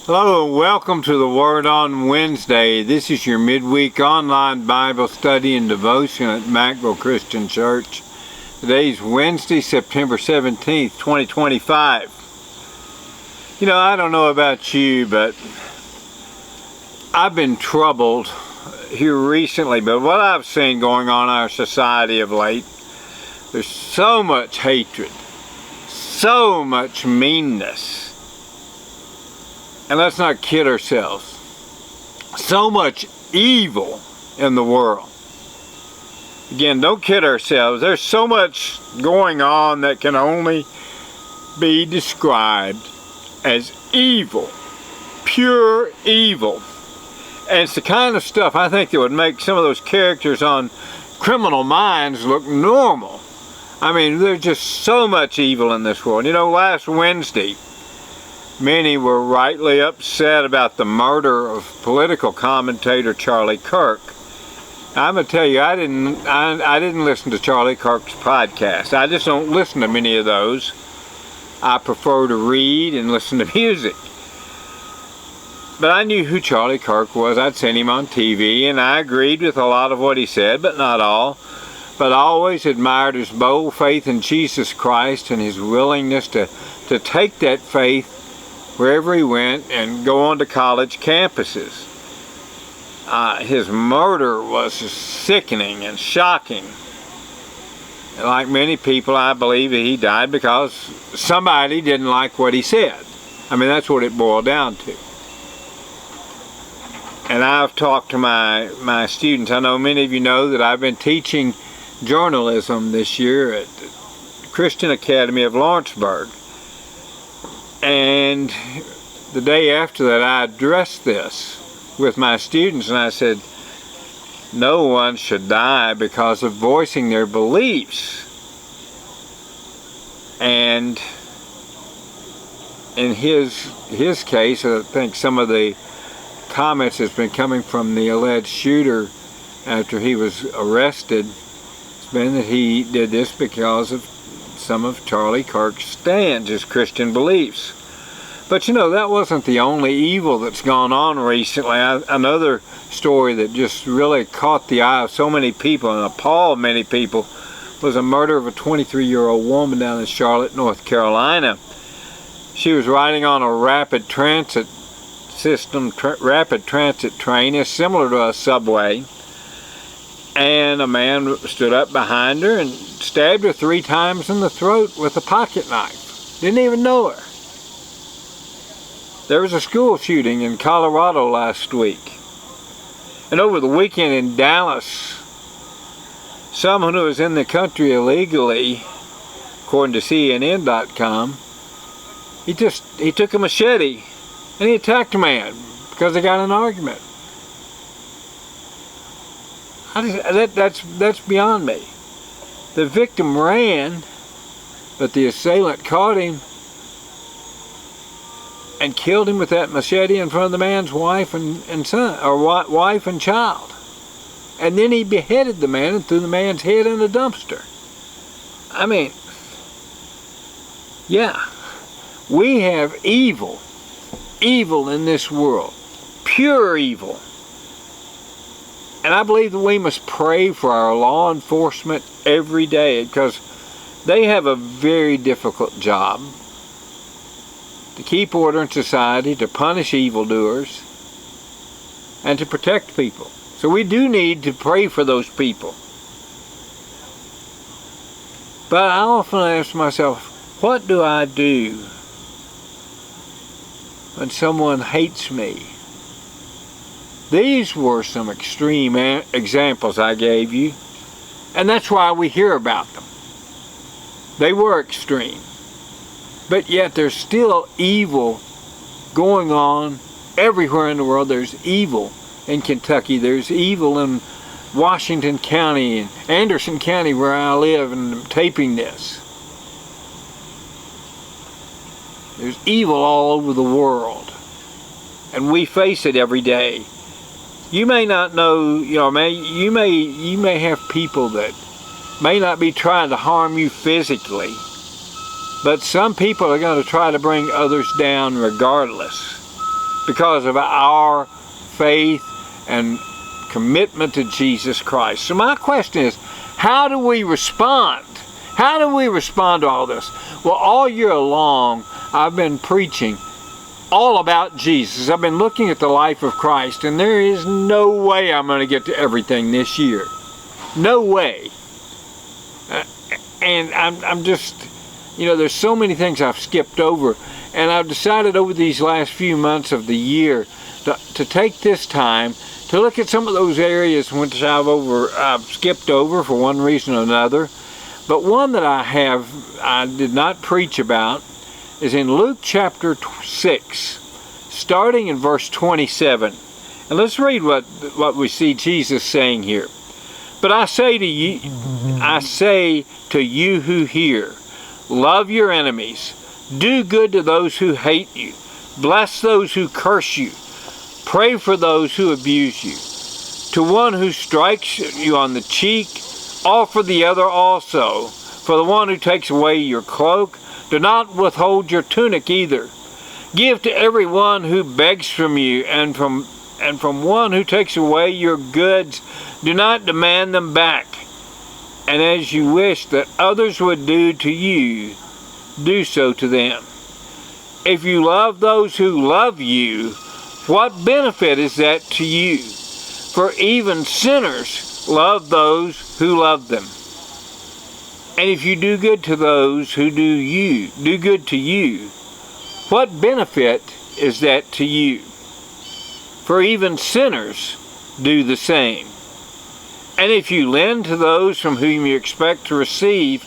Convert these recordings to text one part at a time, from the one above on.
Hello and welcome to the Word on Wednesday. This is your midweek online Bible study and devotion at Macville Christian Church. Today's Wednesday, September 17th, 2025. You know, I don't know about you, but I've been troubled here recently by what I've seen going on in our society of late. There's so much hatred, so much meanness. And let's not kid ourselves. So much evil in the world. Again, don't kid ourselves. There's so much going on that can only be described as evil. Pure evil. And it's the kind of stuff I think that would make some of those characters on Criminal Minds look normal. I mean, there's just so much evil in this world. You know, last Wednesday, many were rightly upset about the murder of political commentator Charlie Kirk. I'm going to tell you, I didn't listen to Charlie Kirk's podcast. I just don't listen to many of those. I prefer to read and listen to music. But I knew who Charlie Kirk was. I'd seen him on TV, and I agreed with a lot of what he said, but not all. But I always admired his bold faith in Jesus Christ and his willingness to take that faith wherever he went and go on to college campuses. His murder was sickening and shocking. And like many people, I believe that he died because somebody didn't like what he said. I mean, that's what it boiled down to. And I've talked to my students. I know many of you know that I've been teaching journalism this year at the Christian Academy of Lawrenceburg. And the day after that, I addressed this with my students, and I said, no one should die because of voicing their beliefs. And in his case, I think some of the comments that's been coming from the alleged shooter after he was arrested has been that he did this because of some of Charlie Kirk's stands, his Christian beliefs. But you know, that wasn't the only evil that's gone on recently. Another story that just really caught the eye of so many people and appalled many people was a murder of a 23-year-old woman down in Charlotte, North Carolina. She was riding on a rapid transit train. It's similar to a subway. And a man stood up behind her and stabbed her 3 times in the throat with a pocket knife. Didn't even know her. There was a school shooting in Colorado last week. And over the weekend in Dallas, someone who was in the country illegally, according to CNN.com, he took a machete and he attacked a man because they got in an argument. That's beyond me. The victim ran, but the assailant caught him and killed him with that machete in front of the man's wife and son, or wife and child. And then he beheaded the man and threw the man's head in a dumpster. I mean, yeah, we have evil in this world, pure evil. And I believe that we must pray for our law enforcement every day because they have a very difficult job to keep order in society, to punish evildoers, and to protect people. So we do need to pray for those people. But I often ask myself, what do I do when someone hates me? These were some extreme examples I gave you, and that's why we hear about them. They were extreme. But yet there's still evil going on everywhere in the world. There's evil in Kentucky. There's evil in Washington County and Anderson County where I live and I'm taping this. There's evil all over the world. And we face it every day. You may not know, you may have people that may not be trying to harm you physically, but some people are going to try to bring others down regardless. because of our faith and commitment to Jesus Christ. So my question is, how do we respond? How do we respond to all this? Well, all year long, I've been preaching all about Jesus. I've been looking at the life of Christ, and there is no way I'm going to get to everything this year. No way. And I'm just, there's so many things I've skipped over, and I've decided over these last few months of the year to take this time to look at some of those areas which I've skipped over for one reason or another. But one that I did not preach about is in Luke chapter 6, starting in verse 27. And let's read what we see Jesus saying here. But I say to you who hear, love your enemies, do good to those who hate you, bless those who curse you, pray for those who abuse you. To one who strikes you on the cheek, offer the other also. For the one who takes away your cloak, do not withhold your tunic either. Give to everyone who begs from you, and from one who takes away your goods, do not demand them back. And as you wish that others would do to you, do so to them. If you love those who love you, what benefit is that to you? For even sinners love those who love them. And if you do good to those who do good to you, what benefit is that to you? For even sinners do the same. And if you lend to those from whom you expect to receive,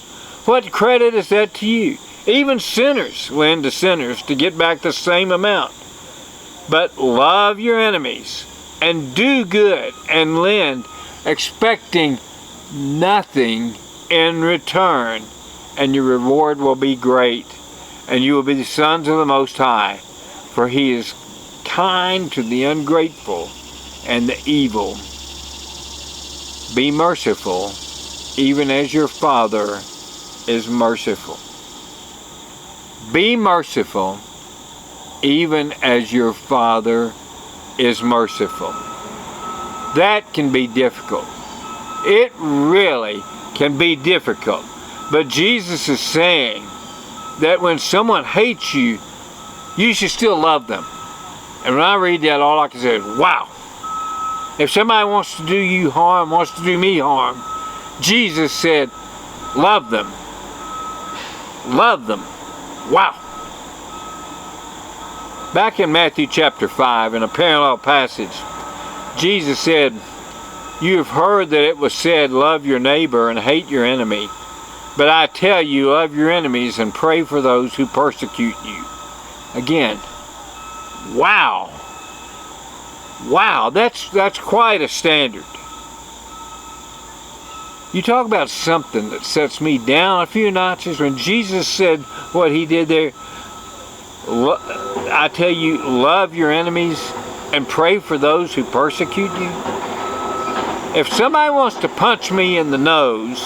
what credit is that to you? Even sinners lend to sinners to get back the same amount. But love your enemies, and do good, and lend, expecting nothing in return, and your reward will be great, and you will be the sons of the Most High, for He is kind to the ungrateful and the evil. Be merciful, even as your Father is merciful. Be merciful, even as your Father is merciful. That can be difficult. It really can be difficult. But Jesus is saying that when someone hates you, you should still love them. And when I read that, all I can say is, wow. If somebody wants to do you harm, wants to do me harm, Jesus said, love them. Love them. Wow. Back in Matthew chapter 5, in a parallel passage, Jesus said, you have heard that it was said, love your neighbor and hate your enemy. But I tell you, love your enemies and pray for those who persecute you. Again, wow. Wow, that's quite a standard. You talk about something that sets me down a few notches. When Jesus said what He did there, I tell you, love your enemies and pray for those who persecute you. If somebody wants to punch me in the nose,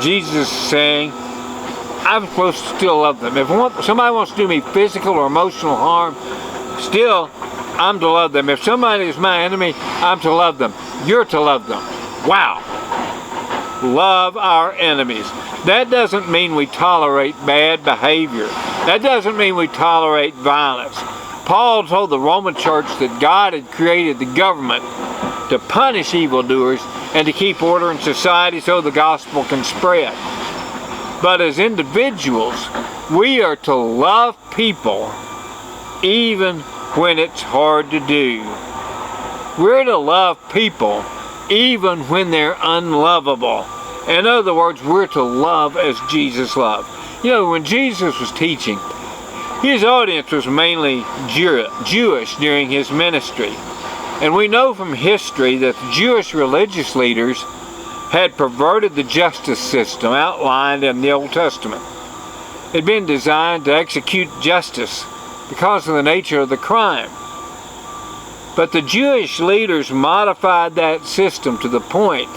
Jesus is saying, I'm supposed to still love them. If somebody wants to do me physical or emotional harm, still, I'm to love them. If somebody is my enemy, I'm to love them. You're to love them. Wow. Love our enemies. That doesn't mean we tolerate bad behavior. That doesn't mean we tolerate violence. Paul told the Roman church that God had created the government to punish evildoers and to keep order in society so the gospel can spread. But as individuals, we are to love people even when it's hard to do. We're to love people even when they're unlovable. In other words, we're to love as Jesus loved. You know, when Jesus was teaching, his audience was mainly Jewish during his ministry. And we know from history that the Jewish religious leaders had perverted the justice system outlined in the Old Testament. It had been designed to execute justice because of the nature of the crime. But the Jewish leaders modified that system to the point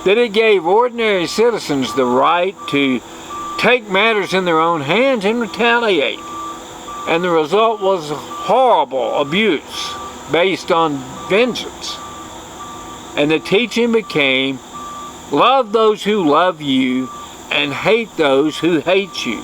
that it gave ordinary citizens the right to take matters in their own hands and retaliate. And the result was horrible abuse based on vengeance. And the teaching became, love those who love you and hate those who hate you.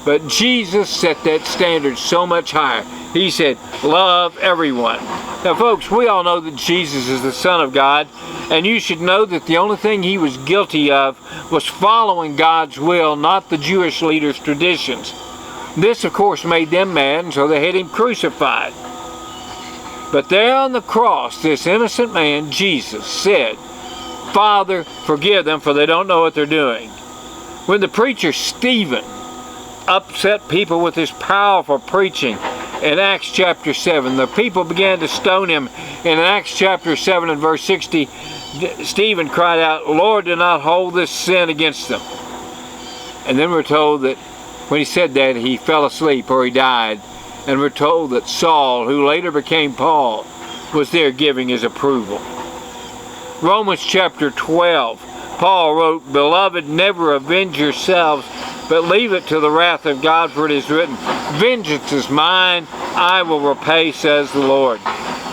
But Jesus set that standard so much higher. He said, love everyone. Now folks, we all know that Jesus is the Son of God, and you should know that the only thing he was guilty of was following God's will, not the Jewish leaders' traditions. This, of course, made them mad, and so they had him crucified. But there on the cross, this innocent man, Jesus, said, Father, forgive them, for they don't know what they're doing. When the preacher Stephen upset people with his powerful preaching in Acts chapter 7, the people began to stone him. In Acts chapter 7 and verse 60, Stephen cried out, Lord, do not hold this sin against them. And then we're told that when he said that, he fell asleep or he died. And we're told that Saul, who later became Paul, was there giving his approval. Romans chapter 12, Paul wrote, Beloved, never avenge yourselves, but leave it to the wrath of God, for it is written, Vengeance is mine, I will repay, says the Lord.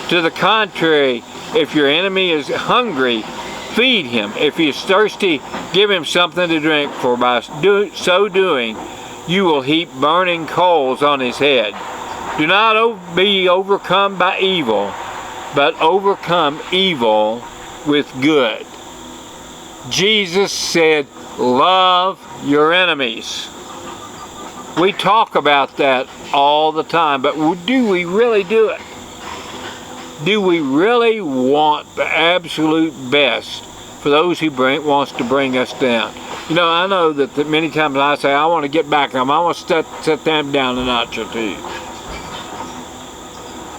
To the contrary, if your enemy is hungry, feed him. If he is thirsty, give him something to drink, for by so doing, you will heap burning coals on his head. Do not be overcome by evil, but overcome evil with good. Jesus said, love your enemies. We talk about that all the time, but do we really do it? Do we really want the absolute best for those who wants to bring us down? You know, I know that many times I say, I want to get back on them. I want to set them down a notch or two.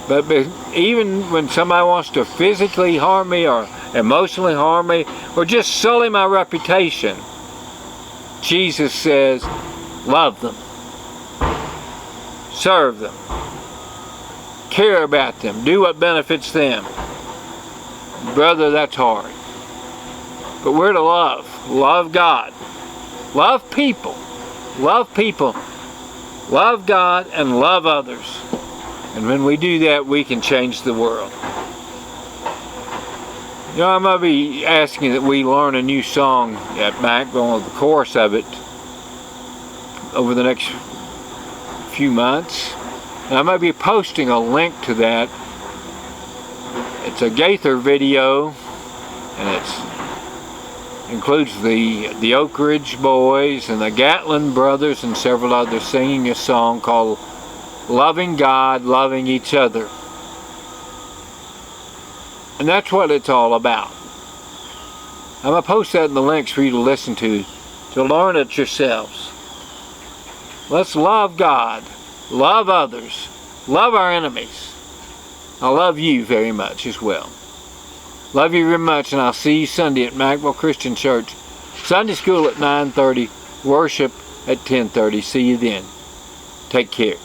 But even when somebody wants to physically harm me or emotionally harm me or just sully my reputation, Jesus says, love them, serve them, care about them, do what benefits them. Brother, that's hard. But we're to love God, love people, love God, and love others. And when we do that, we can change the world. You know, I might be asking that we learn a new song at Mac, on the chorus of it, over the next few months. And I might be posting a link to that. It's a Gaither video, and it includes the Oak Ridge Boys and the Gatlin Brothers and several others singing a song called Loving God, Loving Each Other. And that's what it's all about. I'm going to post that in the links for you to listen to learn it yourselves. Let's love God, love others, love our enemies. I love you very much as well. Love you very much, and I'll see you Sunday at Macville Christian Church. Sunday school at 9:30, worship at 10:30. See you then. Take care.